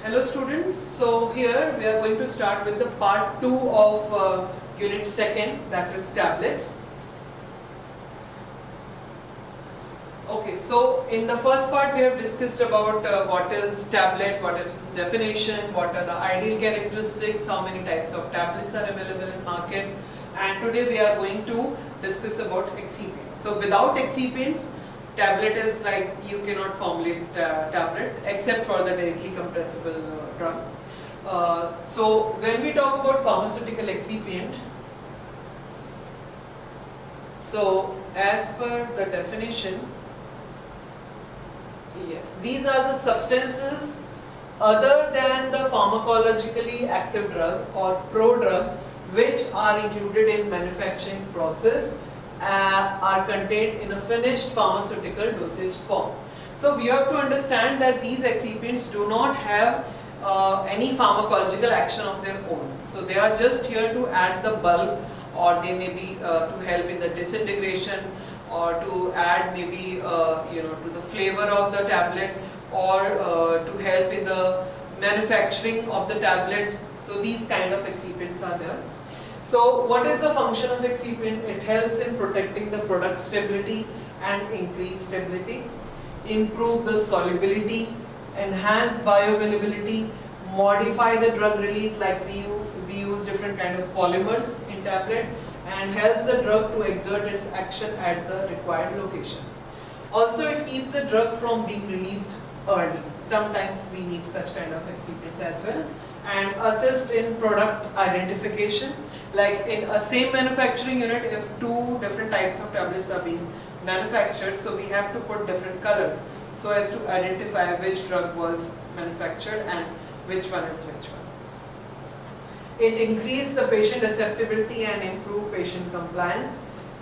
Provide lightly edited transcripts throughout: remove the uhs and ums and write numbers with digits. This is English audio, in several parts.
Hello students, so here we are going to start with the part 2 of unit 2nd, that is tablets. Okay, so in the first part we have discussed about what is tablet, what is its definition, what are the ideal characteristics, how many types of tablets are available in market, and today we are going to discuss about excipients. So without excipients, tablet is like you cannot formulate tablet except for the directly compressible drug. So when we talk about pharmaceutical excipient, so as per the definition, yes, these are the substances other than the pharmacologically active drug or prodrug which are included in manufacturing process are contained in a finished pharmaceutical dosage form. So we have to understand that these excipients do not have any pharmacological action of their own. So they are just here to add the bulk, or they may be to help in the disintegration, or to add maybe to the flavor of the tablet, or to help in the manufacturing of the tablet. So these kind of excipients are there. So what is the function of excipient? It helps in protecting the product stability and increase stability, improve the solubility, enhance bioavailability, modify the drug release, like we use different kind of polymers in tablet, and helps the drug to exert its action at the required location. Also, it keeps the drug from being released early. Sometimes we need such kind of excipients as well, and assist in product identification. Like in a same manufacturing unit, if two different types of tablets are being manufactured, so we have to put different colors so as to identify which drug was manufactured and which one is which one. It increases the patient acceptability and improve patient compliance,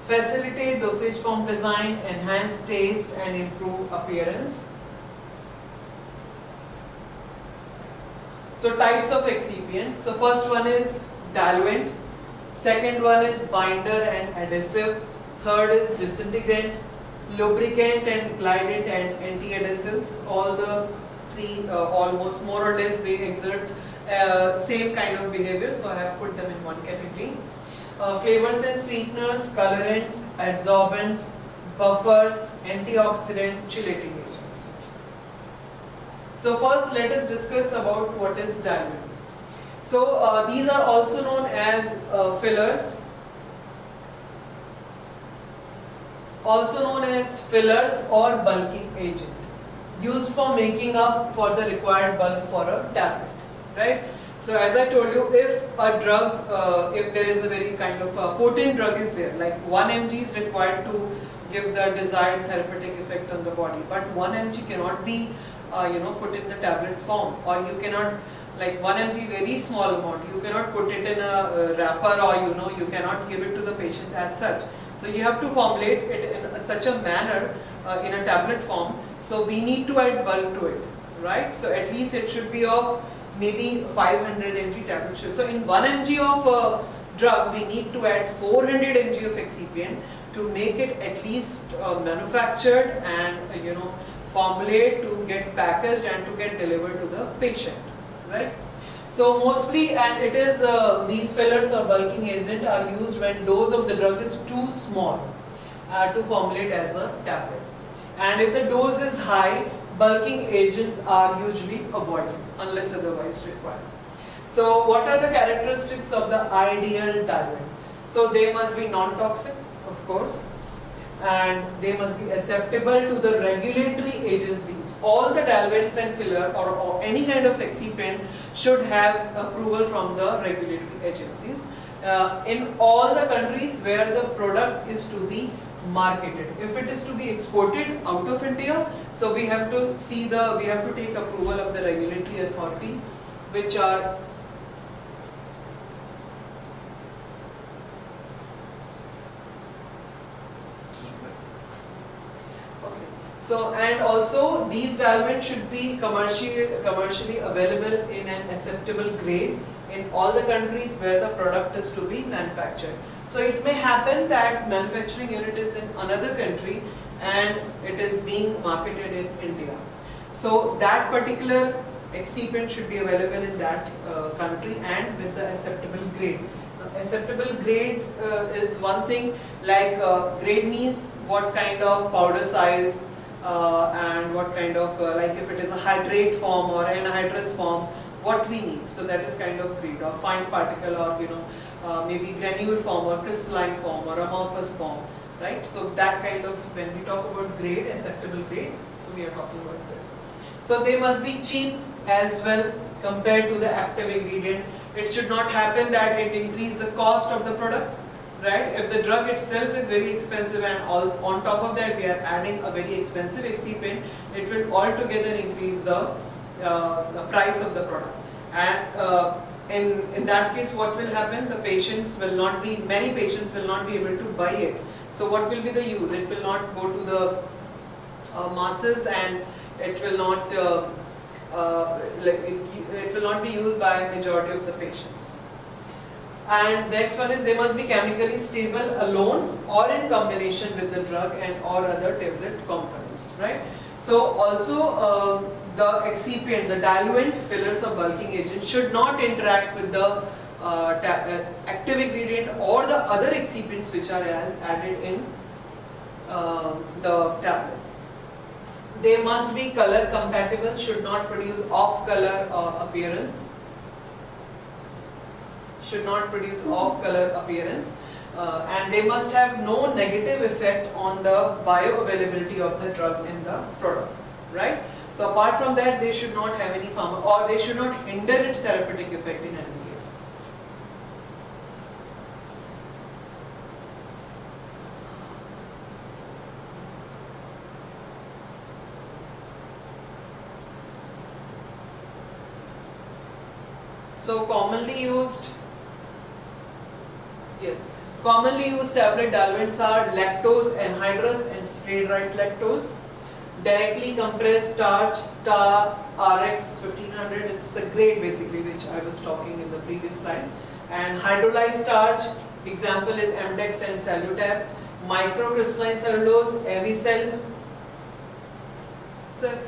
facilitate dosage form design, enhance taste and improve appearance. So types of excipients. So first one is diluent, second one is binder and adhesive, third is disintegrant, lubricant and glidant and anti-adhesives. All the three almost more or less they exert same kind of behavior, so I have put them in one category. Flavors and sweeteners, colorants, adsorbents, buffers, antioxidant, chelating agents. So first let us discuss about what is diluent. So these are also known as fillers, or bulking agent, used for making up for the required bulk for a tablet, right? So as I told you, if a drug, if there is a very kind of a potent drug is there, like 1 mg is required to give the desired therapeutic effect on the body, but 1 mg cannot be put in the tablet form, or you cannot, like 1 mg very small amount, you cannot put it in a wrapper, or you cannot give it to the patient as such. So you have to formulate it in such a manner in a tablet form. So we need to add bulk to it, right? So at least it should be of maybe 500 mg tablet. So in 1 mg of drug, we need to add 400 mg of excipient to make it at least manufactured and formulate to get packaged and to get delivered to the patient, right? So mostly, and it is these fillers or bulking agent are used when dose of the drug is too small to formulate as a tablet, and if the dose is high, bulking agents are usually avoided unless otherwise required. So what are the characteristics of the ideal diluent? So they must be non-toxic, of course, and they must be acceptable to the regulatory agencies. All the diluents and filler or any kind of excipient should have approval from the regulatory agencies in all the countries where the product is to be marketed. If it is to be exported out of India, so we have to take approval of the regulatory authority, which are so, and also these diluents should be commercially available in an acceptable grade in all the countries where the product is to be manufactured. So it may happen that manufacturing unit is in another country and it is being marketed in India. So that particular excipient should be available in that country and with the acceptable grade. Now, acceptable grade is one thing, like grade means what kind of powder size and what kind of, like if it is a hydrate form or anhydrous form, what we need. So that is kind of grade, or fine particle, or maybe granule form or crystalline form or amorphous form, right? So that kind of, when we talk about grade, acceptable grade, so we are talking about this. So they must be cheap as well compared to the active ingredient. It should not happen that it increase the cost of the product, right? If the drug itself is very expensive and also on top of that we are adding a very expensive excipient, it will altogether increase the price of the product. And in that case, what will happen? Many patients will not be able to buy it. So what will be the use? It will not go to the masses, and it will not it will not be used by majority of the patients. And the next one is, they must be chemically stable alone or in combination with the drug and or other tablet components, right? So also the excipient, the diluent, fillers or bulking agent should not interact with the active ingredient or the other excipients which are added in the tablet. They must be color compatible, should not produce off color appearance. Should not produce off color appearance, and they must have no negative effect on the bioavailability of the drug in the product, right? So apart from that, they should not have any or they should not hinder its therapeutic effect in any case. So commonly used tablet diluents are lactose anhydrous and spray-dried lactose, directly compressed starch, star RX 1500, it's a grade basically which I was talking in the previous slide, and hydrolyzed starch, example is Amdex and Salutab, microcrystalline cellulose, ABESIT. Sir.